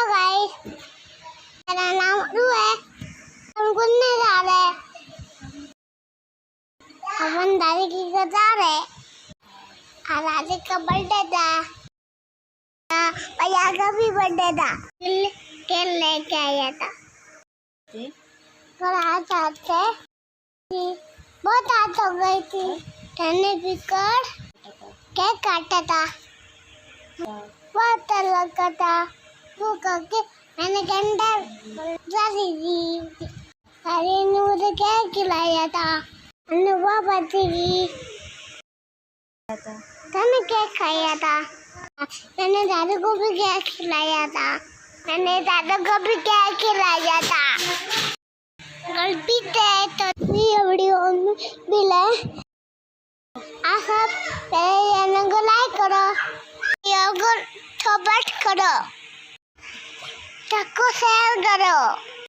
Guys, मेरा नाम अनु है। हम घूमने जा रहे हैं। हम दादी की घर जा रहे हैं। आज दादी का बर्थडे था। भैया का भी बर्थडे था। केक लेके आया था। और आज आते बहुत आज हो गई थी। ठंडे पीकर केक काटा था। बहुत लगा था। वो करके मैंने घंटा जाती थी। अरे ने मुझे केक खिलाया था। मैंने वो बची थी। मैंने केक खाया था। मैंने दादू को भी केक खिलाया था। मैंने दादा को भी केक खिलाया था। गलती थे तो वीडियो भी ले। आप सब चैनल को लाइक करो। वीडियो को सपोर्ट करो। सबको शेयर करो।